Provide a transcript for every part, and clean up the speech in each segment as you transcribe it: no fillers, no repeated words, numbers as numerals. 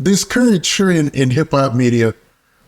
this current trend in hip hop media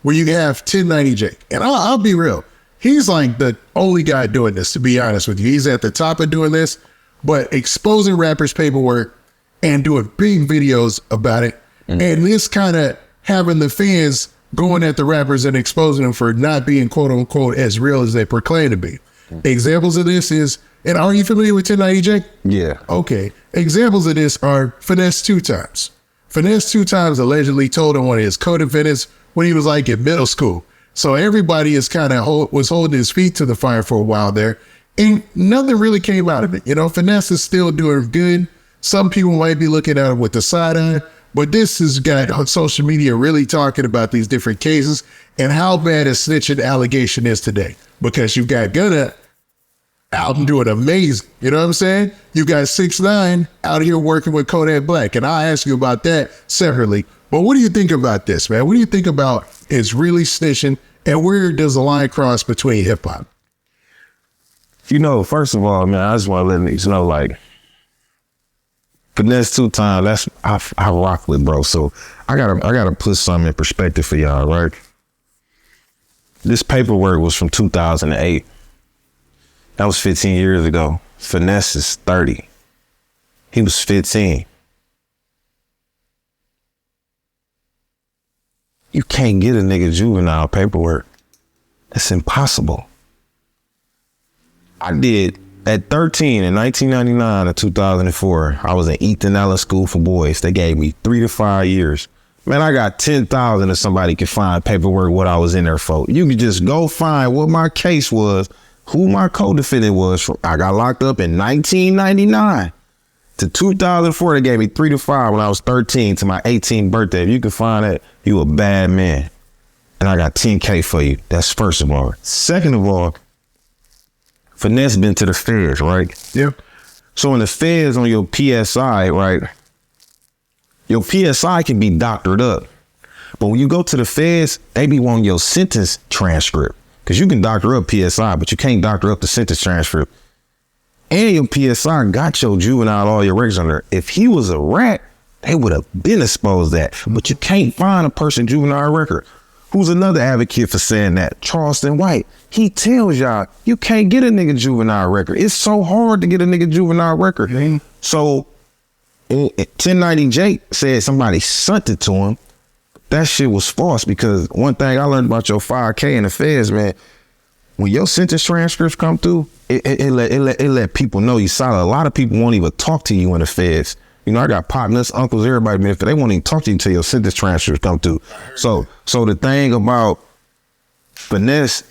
where you have 1090 Jake, and I'll be real, he's like the only guy doing this, to be honest with you. He's at the top of doing this, but exposing rappers' paperwork and doing big videos about it. And this kind of having the fans going at the rappers and exposing them for not being quote unquote as real as they proclaim to be. Examples of this is, and are you familiar with 1090 Jake? Yeah. Okay. Examples of this are Finesse2tymes. Finesse2tymes allegedly told on one of his co-defendants when he was like in middle school. So everybody is kind of was holding his feet to the fire for a while there, and nothing really came out of it. You know, Finesse is still doing good. Some people might be looking at it with the side eye, but this has got social media really talking about these different cases and how bad a snitching allegation is today. Because you've got Gunna out and doing amazing. You know what I'm saying? You got 6ix9ine out here working with Kodak Black, and I'll ask you about that separately. But what do you think about this, man? What do you think about is really snitching, and where does the line cross between hip hop? You know, first of all, man, I just want to let niggas know, like, Finesse2tymes, that's I rock with, bro. So I gotta put something in perspective for y'all, right? This paperwork was from 2008. That was 15 years ago. Finesse is 30. He was 15. You can't get a nigga juvenile paperwork. That's impossible. I did at 13 in 1999 and 2004. I was at Ethan Allen School for Boys. They gave me 3 to 5 years. Man, I got 10,000 if somebody could find paperwork what I was in there for. You could just go find what my case was, who my co-defendant was from. I got locked up in 1999 to 2004. They gave me 3 to 5 when I was 13 to my 18th birthday. If you can find that, you a bad man. And I got 10K for you. That's first of all. Second of all, Finesse been to the feds, right? Yeah. So in the feds on your PSI, right? Your PSI can be doctored up. But when you go to the feds, they be wanting your sentence transcript. Because you can doctor up PSI, but you can't doctor up the sentence transcript. And your PSI got your juvenile, all your records on there. If he was a rat, they would have been exposed that. But you can't find a person juvenile record. Who's another advocate for saying that? Charleston White. He tells y'all, you can't get a nigga juvenile record. It's so hard to get a nigga juvenile record. So 1090 Jake said somebody sent it to him. That shit was false, because one thing I learned about your 5K in the feds, man, when your sentence transcripts come through, it let people know you solid. A lot of people won't even talk to you in the feds. You know, I got partners, uncles, everybody, man, if they won't even talk to you until your sentence transcripts come through. So the thing about Finesse,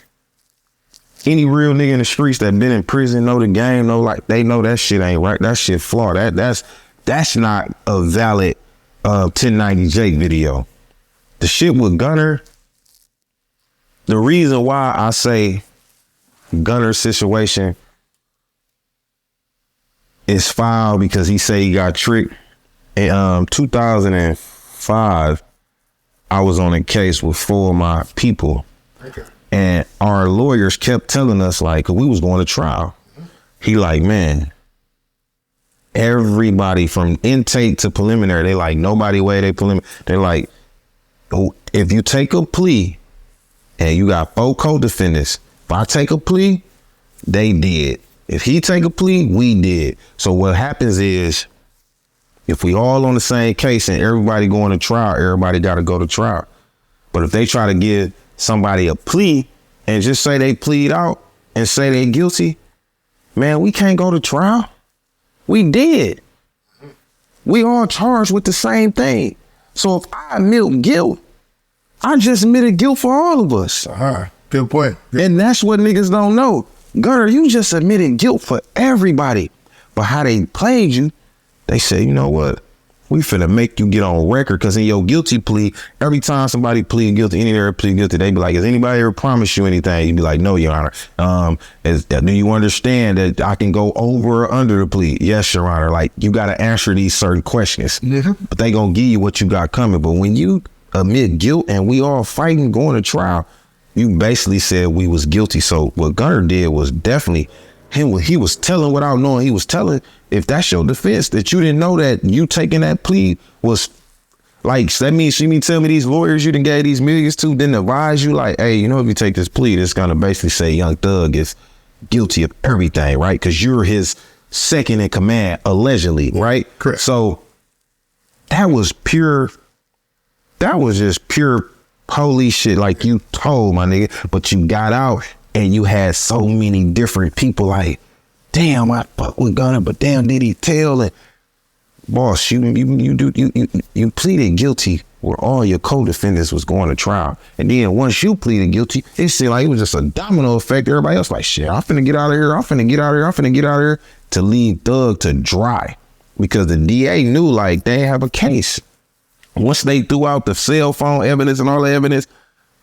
any real nigga in the streets that been in prison know the game, know, like, they know that shit ain't right. That shit flawed. That's not a valid 1090 Jake video. The shit with Gunner, the reason why I say Gunner's situation is foul, because he say he got tricked. In 2005, I was on a case with 4 of my people. Okay. And our lawyers kept telling us, like, 'cause we was going to trial. He like, man, everybody from intake to preliminary, they like, nobody weigh they preliminary. They like, if you take a plea and you got 4 co-defendants, if I take a plea, they did. If he take a plea, we did. So what happens is, if we all on the same case and everybody going to trial, everybody got to go to trial. But if they try to give somebody a plea and just say they plead out and say they guilty, man, we can't go to trial. We did. We all charged with the same thing. So if I admit guilt, I just admitted guilt for all of us. Good point. And that's what niggas don't know. Gunner, you just admitted guilt for everybody. But how they played you, they said, you know what? We finna make you get on record, because in your guilty plea, every time somebody plead guilty, any ever plead guilty, they be like, has anybody ever promised you anything? You'd be like, no, Your Honor. Do you understand that I can go over or under the plea? Yes, Your Honor. Like, you got to answer these certain questions. But they gonna give you what you got coming. But when you admit guilt and we all fighting, going to trial, you basically said we was guilty. So what Gunner did was definitely him. He was telling without knowing he was telling. If that's your defense, that you didn't know that you taking that plea was Like, that means you mean tell me these lawyers you done gave these millions to didn't advise you like, hey, you know, if you take this plea, it's gonna basically say Young Thug is guilty of everything, right? Because you're his second in command, allegedly, right? Correct. So that was just pure police shit, like you told, my nigga. But you got out and you had so many different people like, damn, I fuck with Gunna, but damn, did he tell? And boss, you pleaded guilty where all your co-defendants was going to trial. And then once you pleaded guilty, it seemed like it was just a domino effect. Everybody else like, shit, I'm finna get out of here. I'm finna get out of here. I'm finna get out of here, to leave Thug to dry. Because the DA knew like they didn't have a case. Once they threw out the cell phone evidence and all the evidence,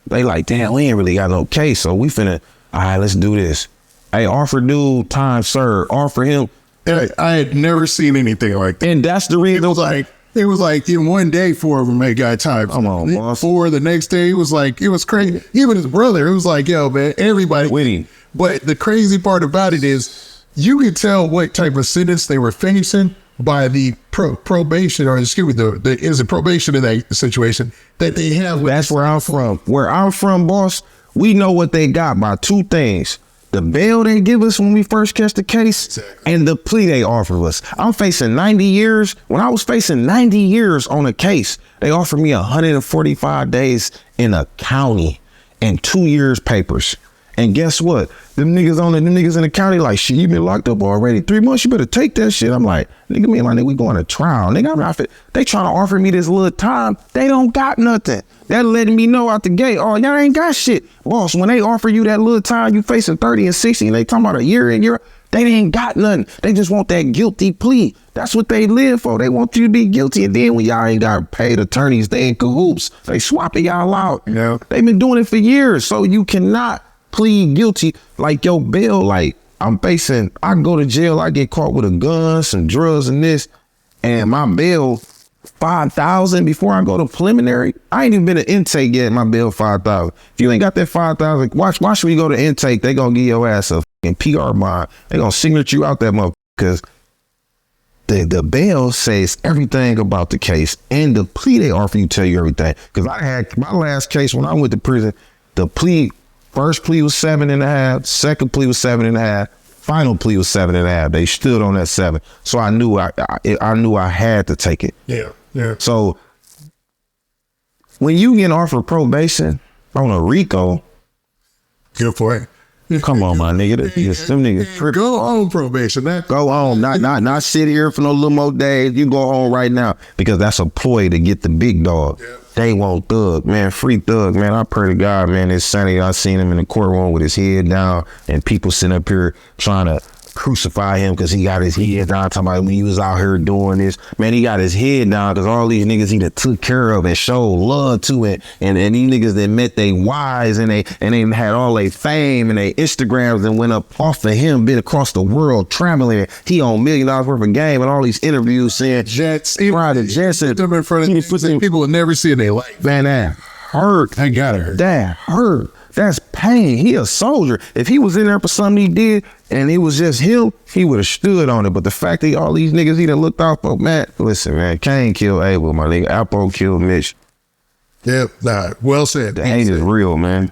they like, damn, we ain't really got no case. So we finna, all right, let's do this. Hey, offer dude time served. Offer him. I had never seen anything like that. And that's the reason. It was like in one day, 4 of them had got time. Come on, boss. 4 the next day, it was crazy. Even his brother, it was like, yo, man, everybody. With him. But the crazy part about it is you could tell what type of sentence they were facing by the probation, or excuse me, is a probation in that situation that they have. That's where I'm from. Where I'm from, boss, we know what they got by 2 things. The bail they give us when we first catch the case, and the plea they offer us. I'm facing 90 years. When I was facing 90 years on a case, they offered me 145 days in a county and 2 years papers. And guess what? Them niggas in the county like, shit, you been locked up already 3 months. You better take that shit. I'm like, nigga, me and my nigga, we going to trial. Nigga, they trying to offer me this little time. They don't got nothing. That letting me know out the gate, oh, y'all ain't got shit. Boss, when they offer you that little time, you facing 30 and 60, and they talking about a year and year, they ain't got nothing. They just want that guilty plea. That's what they live for. They want you to be guilty. And then when y'all ain't got paid attorneys, they in cahoots. They swapping y'all out. Yeah. They've been doing it for years. So you cannot plead guilty like your bail. Like I go to jail, I get caught with a gun, some drugs and this, and my bail $5,000 before I go to preliminary. I ain't even been to intake yet. My bail $5,000. If you ain't got that $5,000, watch when you go to intake, they gonna give your ass a fucking PR bond. They gonna signature you out that motherfucker, because the bail says everything about the case, and the plea they offer you tell you everything. Because I had my last case when I went to prison, the first plea was 7.5, second plea was 7.5, final plea was 7.5. They stood on that 7. So I knew I had to take it. Yeah. So when you get offered probation on a RICO, good for it. come on, my nigga. Them niggas go on probation. Go on, not sit here for no little more days. You go home right now, because that's a ploy to get the big dog. Yeah. They want Thug, man. Free Thug, man. I pray to God, man. This Sunday I seen him in the courtroom with his head down, and people sitting up here trying to crucify him because he got his head down, talking about when he was out here doing this. Man, he got his head down because all these niggas he done took care of and showed love to it. And these niggas that met they wives and they had all their fame and their Instagrams and went up off of him, been across the world traveling. He on $1 million worth of game and all these interviews saying jets, private jets. Them in front of people will never see in their life. Man, that hurt. I got hurt. That hurt. That's pain. He a soldier. If he was in there for something he did and it was just him, he would have stood on it. But the fact that all these niggas he done looked out for, man, listen, man, Kane killed Abel, my nigga. Alpo killed Mitch. Yeah, well said. The hate is real, man.